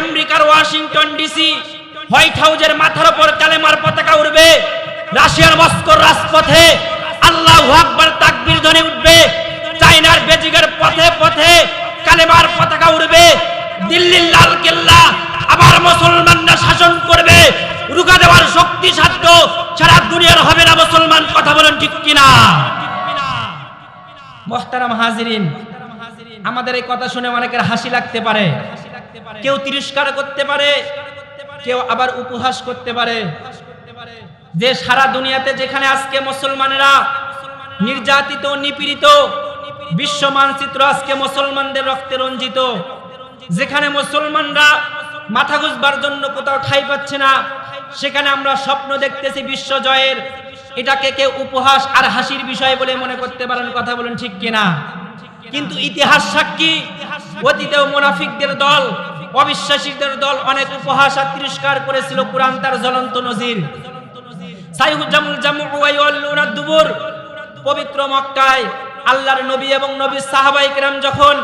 আমেরিকার Washington DC white হাউসের মাথার উপর কালেমার পতাকা উড়বে, রাশিয়ার মস্কোর রাজপথে আল্লাহু আকবার তাকবীর ধ্বনি উঠবে, চায়নার বেজিংয়ের পথে পথে কালেমার পতাকা উড়বে, দিল্লির লাল কেল্লা আবার মুসলমানরা শাসন করবে, রুখা দেওয়ার শক্তি সাধ্য সারা দুনিয়ার হবে না মুসলমান। কথা বলেন ঠিক কিনা? মুহতারাম হাজিরিন, আমাদের এই কথা শুনে অনেকের হাসি লাগতে পারে, কেউ তিরস্কার করতে পারে, কেউ আবার উপহাস করতে পারে যে সারা দুনিয়াতে যেখানে আজকে মুসলমানেরা নির্যাতিত নিপীড়িত, বিশ্ব মানচিত্র আজকে মুসলমানদের রক্তে রঞ্জিত, যেখানে মুসলমানরা মাথা গুঁজবার জন্য কোথাও ঠাঁই পাচ্ছে না, সেখানে আমরা স্বপ্ন দেখতেছি বিশ্ব জয়ের। এটাকে কেউ উপহাস আর হাসির বিষয় বলে মনে করতে পারেন। কথা বলেন ঠিক কিনা? কিন্তু ইতিহাস সাক্ষী, অতীতেও মুনাফিকদের দল, অবিশ্বাসীদের দল অনেক উপহাস আর তিরস্কার করেছিল। কুরআন তার জ্বলন্ত নজির। সাইহুজামুল জামু ওয়া ইয়াল্লুনা দুবুর, পবিত্র মক্কায় আল্লাহর নবী এবং নবীর সাহাবায়ে কেরাম যখন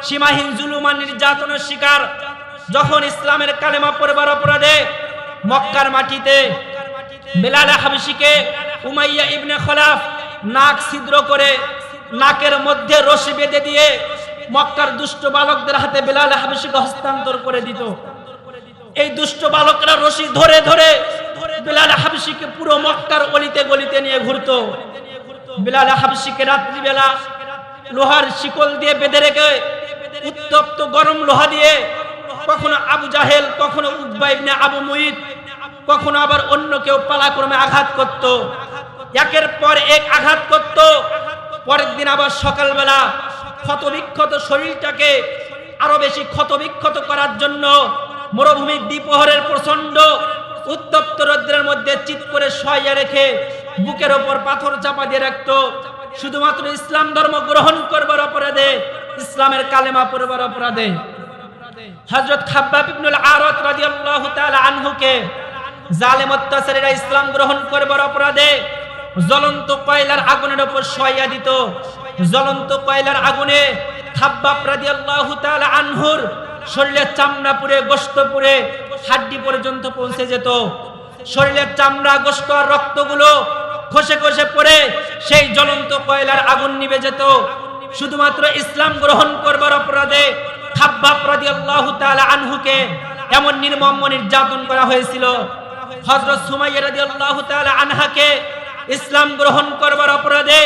সীমাহীন জুলুম আর নির্যাতনের শিকার, যখন ইসলামের কালেমা পড়বার অপরাধে মক্কার মাটিতে বেলাল হাবশীকে উমাইয়া ইবনে খলাফ নাক ছিদ্র করে নাকের মধ্যে রশি বেঁধে দিয়ে মক্কার দুষ্ট বালকদের হাতে বেলাল হাবশীকে হস্তান্তর করে দিত। এই দুষ্ট বালকরা রশি ধরে ধরে বেলাল হাবশীকে পুরো মক্কার অলিতে গলিতে নিয়ে ঘুরতো। বেলাল হাবশীকে রাত্রিবেলা লোহার শিকল দিয়ে বেঁধে রেখে উত্তপ্ত গরম লোহা দিয়ে কখনো আবু জাহেল, কখনো উতবা ইবনে আবু মুইত, কখনো আবার অন্য কেউ পালাক্রমে আঘাত করত। একের পর এক আঘাত করত। পরের দিন আবার সকালবেলা ক্ষতবিক্ষত শরীরটাকে আরো বেশি ক্ষতবিক্ষত করার জন্য মরুভূমির দ্বিপ্রহরের প্রচন্ড উত্তপ্ত রৌদ্রের মধ্যে চিৎ করে শোয়া রেখে বুকের ওপর পাথর চাপা দিয়ে রাখত, শুধুমাত্র ইসলাম ধর্ম গ্রহণ করবার অপরাধে, ইসলামের কালেমা পড়বার অপরাধে। হযরত খাব্বাব ইবনুল আরাত রাদিয়াল্লাহু তাআলা আনহুকে জালেম অত্যাচারীরা ইসলাম গ্রহণ করবার অপরাধে জ্বলন্ত কয়লার আগুনের উপর শোয়া দিত। জ্বলন্ত কয়লার আগুনে খাব্বাব রাদিয়াল্লাহু তাআলা আনহুর শরীরের চামড়া পুড়ে, গোশত পুড়ে, হাড্ডি পর্যন্ত পৌঁছে যেত। শরীরের চামড়া, গোশত আর রক্তগুলো খসে খসে পড়ে সেই জ্বলন্ত কয়লার আগুন নিভে যেত। শুধুমাত্র ইসলাম গ্রহণ করবার অপরাধে খাব্বাব রাদিয়াল্লাহু তাআলা আনহুকে এমন নির্মম নির্যাতন করা হয়েছিল। হযরত সুমাইয়া রাদিয়াল্লাহু তাআলা আনহাকে ইসলাম গ্রহণ করবার অপরাধে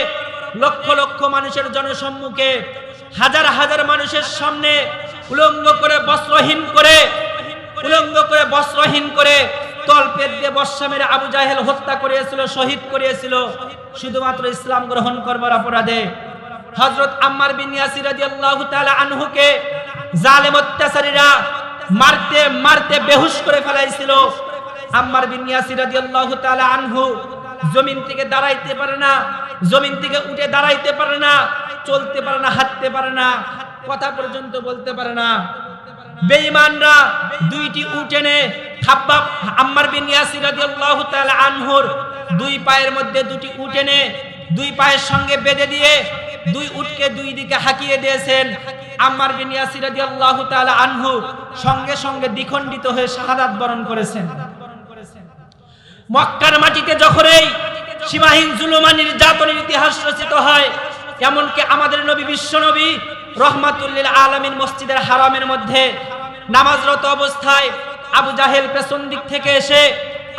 লক্ষ লক্ষ মানুষের জনসম্মুখে, হাজার হাজার মানুষের সামনে উলঙ্গ করে বস্ত্রহীন করে তলপেট দিয়ে বর্ষা মেরে আবু জাহেল হত্যা করিয়েছিল, শহীদ করিয়েছিল, শুধুমাত্র ইসলাম গ্রহণ করবার অপরাধে। হযরত আম্মার বিন ইয়াসির রাদিয়াল্লাহু তাআলা আনহুকে জালেম অত্যাচারীরা মারতে মারতে বেহুশ করে ফেলাইছিল। আম্মার বিন ইয়াসির রাদিয়াল্লাহু তাআলা আনহু জমিন থেকে দাঁড়াইতে পারে না, জমিন থেকে উঠে দাঁড়াইতে পারে না, চলতে পারে না, হাঁটতে পারে না, কথা পর্যন্ত বলতে পারে না। বেঈমানরা দুইটি উট এনে খাব্বাব আম্মার বিন ইয়াসির রাদিয়াল্লাহু তাআলা আনহুর দুই পায়ের মধ্যে দুটি উট এনে দুই পায়ের সঙ্গে বেঁধে দিয়ে দুই উটকে দুই দিকে হাঁকিয়ে দিয়েছেন। আম্মার বিন ইয়াসির রাদিয়াল্লাহু তাআলা আনহু সঙ্গে সঙ্গে দ্বিখণ্ডিত হয়ে শাহাদাত বরণ করেছেন। মক্কার মাটিতে যখন এই সীমাহীন জুলুম আর নির্যাতনের ইতিহাস রচিত হয়, এমনকি আমাদের নবী বিশ্ব নবী রহমাতুল লিল আলামিন মসজিদের হারামের মধ্যে নামাজরত অবস্থায় আবু জাহেল পেছন দিক থেকে এসে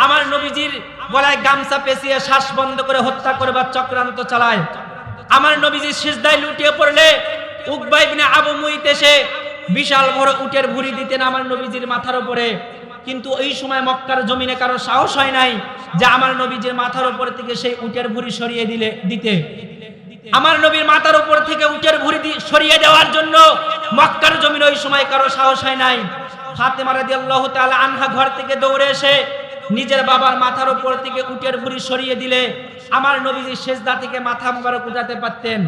আমার নবীজির গলায় গামছা পেঁচিয়ে শ্বাস বন্ধ করে হত্যা করবার চক্রান্ত চালায়। আমার নবীজি সিজদায় লুটিয়ে পড়লে উকবা ইবনে আবু মুইত এসে বিশাল বড় উটের ভুঁড়ি দিতেন আমার নবীজির মাথার উপরে। কিন্তু ওই সময় মক্কার জমিনে কারো সাহস হয় নাই যে আমার নবীজির মাথার উপর থেকে সেই উটের ভুঁড়ি সরিয়ে দিতে। আমার নবীর মাথার উপর থেকে উটের ভুঁড়ি সরিয়ে দেওয়ার জন্য মক্কার জমিনে ওই সময় কারো সাহস হয় নাই। ফাতেমা রাদিয়াল্লাহু তাআলা আনহা ঘর থেকে দৌড়ে এসে নিজের বাবার মাথার উপর থেকে উটের ভুঁড়ি সরিয়ে দিলে আমার নবীজি সিজদা থেকে মাথা মুবারক উঠাতে পারতেন।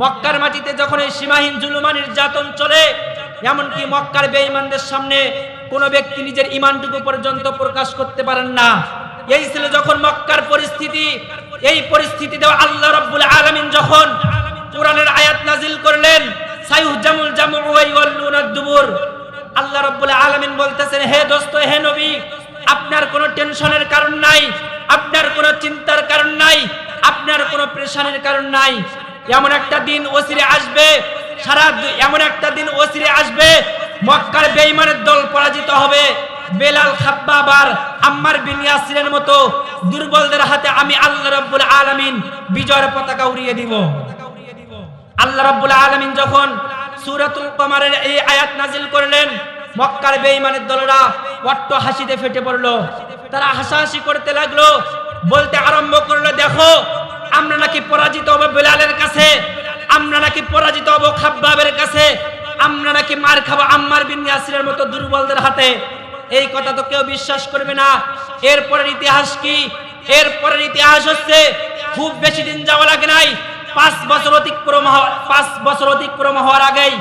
মক্কার মাটিতে যখন এই সীমাহীন জুলুম আর নির্যাতন চলে, এমনকি মক্কার বেঈমানদের সামনে কোন ব্যক্তি নিজের ঈমানটুকু পর্যন্ত প্রকাশ করতে পারেন না। এই ছিল যখন মক্কার পরিস্থিতি। এই পরিস্থিতিতে আল্লাহ রাব্বুল আলামিন যখন কোরআনের আয়াত নাজিল করলেন, সাইহুজামুল জামউ ওয়া ইয়াল্লুনা দুবুর, আল্লাহ রাব্বুল আলামিন বলতেছেন, হে দোস্ত, হে নবী, আপনার কোনো টেনশনের কারণ নাই, আপনার কোনো চিন্তার কারণ নাই, আপনার কোনো প্রেশানের কারণ নাই। এমন একটা দিন অচিরে আসবে, এমন একটা দিন অচিরে আসবে, মক্কার বেঈমানের দল পরাজিত হবে। বেলাল, খাব্বাব আর আম্মার বিন ইয়াসিরের মতো দুর্বলদের হাতে আমি আল্লাহ রাব্বুল আলামিন বিজয়ের পতাকা উড়িয়ে দিব। আল্লাহ রাব্বুল আলামিন যখন সূরাতুল কমারের এই আয়াত নাজিল করলেন, মক্কার বেঈমানের দলরা অট্ট হাসিতে ফেটে পড়ল। তারা হাসাহাসি করতে লাগলো, বলতে আরম্ভ করলো, দেখো আমরা নাকি পরাজিত হব বেলালের কাছে, আমরা নাকি পরাজিত হব খাব্বাবের কাছে, আমরা নাকি মার খাবো আম্মার বিন ইয়াসিরের মতো দুর্বলদের হাতে। এই কথা তো কেউ বিশ্বাস করবে না। এরপরের ইতিহাস কি? এরপরের ইতিহাস হচ্ছে, খুব বেশি দিন যাওয়া লাগে নাই, 5 বছর অতিক্রম হওয়ার আগেই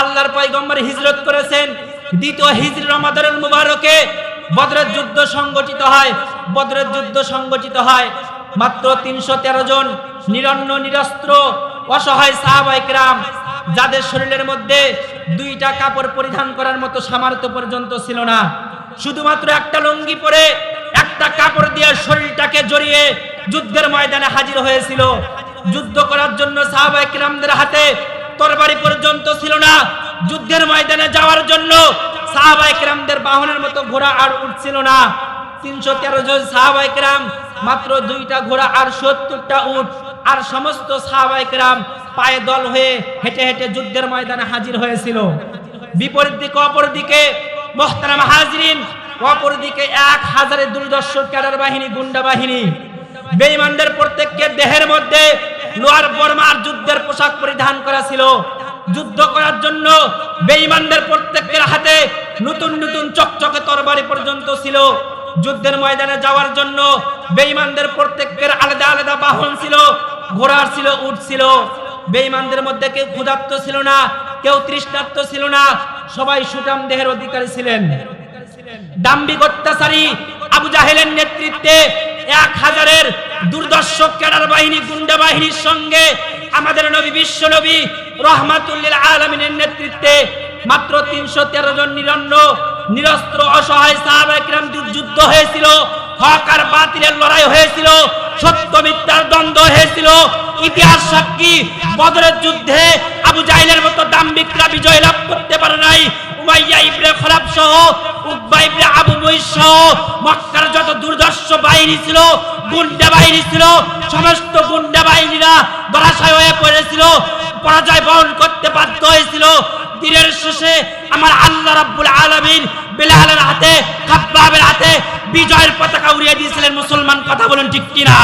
আল্লাহর পয়গম্বর হিজরত করেছেন। দ্বিতীয় হিজরি রমাদানুল মুবারকে বদরের যুদ্ধ সংগঠিত হয়। বদরের যুদ্ধ সংগঠিত হয়। মাত্র 313 জন নিরন্ন নিরস্ত্র অসহায় সাহাবায়ে কেরাম, যাদের শরীরের মধ্যে 2টা কাপড় পরিধান করার মতো সামর্থ্য পর্যন্ত ছিল না, শুধুমাত্র একটা লুঙ্গি পরে একটা কাপড় দিয়ে শরীরটাকে জড়িয়ে যুদ্ধের ময়দানে হাজির হয়েছিল। যুদ্ধ করার জন্য সাহাবায়ে কেরামদের হাতে তরবারি পর্যন্ত ছিল না। যুদ্ধের ময়দানে যাওয়ার জন্য সাহাবায়ে কেরামদের বাহনের মতো ঘোড়া আর উঠছিল না। 313 জন সাহাবায়ে কেরাম, মাত্র 2টা ঘোড়া আর 70টা উট, আর সমস্ত সাহাবায়ে কেরাম পায়ে দল হয়ে হেঁটে হেঁটে যুদ্ধের ময়দানে হাজির হয়েছিল। বিপরীত দিকে, অপর দিকে মুহতারাম হাজিরিন, অপর দিকে 1000 দুর্দর্শ ক্যাডার বাহিনী, গুন্ডা বাহিনী। বেঈমানদের প্রত্যেকের দেহের মধ্যে লোহার বর্মার যুদ্ধের পোশাক পরিধান করা ছিল। যুদ্ধ করার জন্য বেঈমানদের প্রত্যেকের হাতে নতুন নতুন চকচকে তরবারি পর্যন্ত ছিল। যুদ্ধের ময়দানে যাওয়ার জন্য বেঈমানদের প্রত্যেকের আলাদা আলাদা বাহন ছিল, ঘোড়া ছিল, উট ছিল। বেঈমানদের মধ্যে কেউ ক্ষুধার্ত ছিল না, কেউ তৃষ্ণার্ত ছিল না, সবাই সুঠাম দেহের অধিকারী ছিলেন। দাম্ভিক অত্যাচারী আবু জাহেলের নেতৃত্বে 1000 দুর্দর্শ ক্যাডার বাহিনী, গুন্ডা বাহিনীর সঙ্গে আমাদের নবী, বিশ্ব নবী রাহমাতুল লিল আলামিনের নেতৃত্বে মাত্র 313 জন নিরন্ন নিরস্ত্র অসহায় সাহাবায়ে কেরাম যুদ্ধ হয়েছিল। হক আর বাতিলের লড়াই হয়েছিল, সত্য মিথ্যার দ্বন্দ্ব হয়েছিল। ইতিহাস সাক্ষী, বদরের যুদ্ধে আবু জাহেলের মতো দাম্ভিকরা বিজয় লাভ করতে পারে নাই। উমাইয়া ইবনে খলাফ সহ, উকবা ইবনে আবু মুইস সহ মক্কার যত দুর্দর্শ বাহিনী ছিল, গুন্ডা বাহিনী ছিল, সমস্ত গুন্ডা বাহিনীরা ধরাশায়ী হয়ে পড়েছিল, পরাজয় বরণ করতে বাধ্য হয়েছিল। দিনের শেষে আমার আল্লাহ রাব্বুল আলামিন বেলালের হাতে, খাব্বাবের হাতে বিজয়ের পতাকা উড়িয়ে দিয়েছিলেন। মুসলমান কথা বলেন ঠিক কিনা?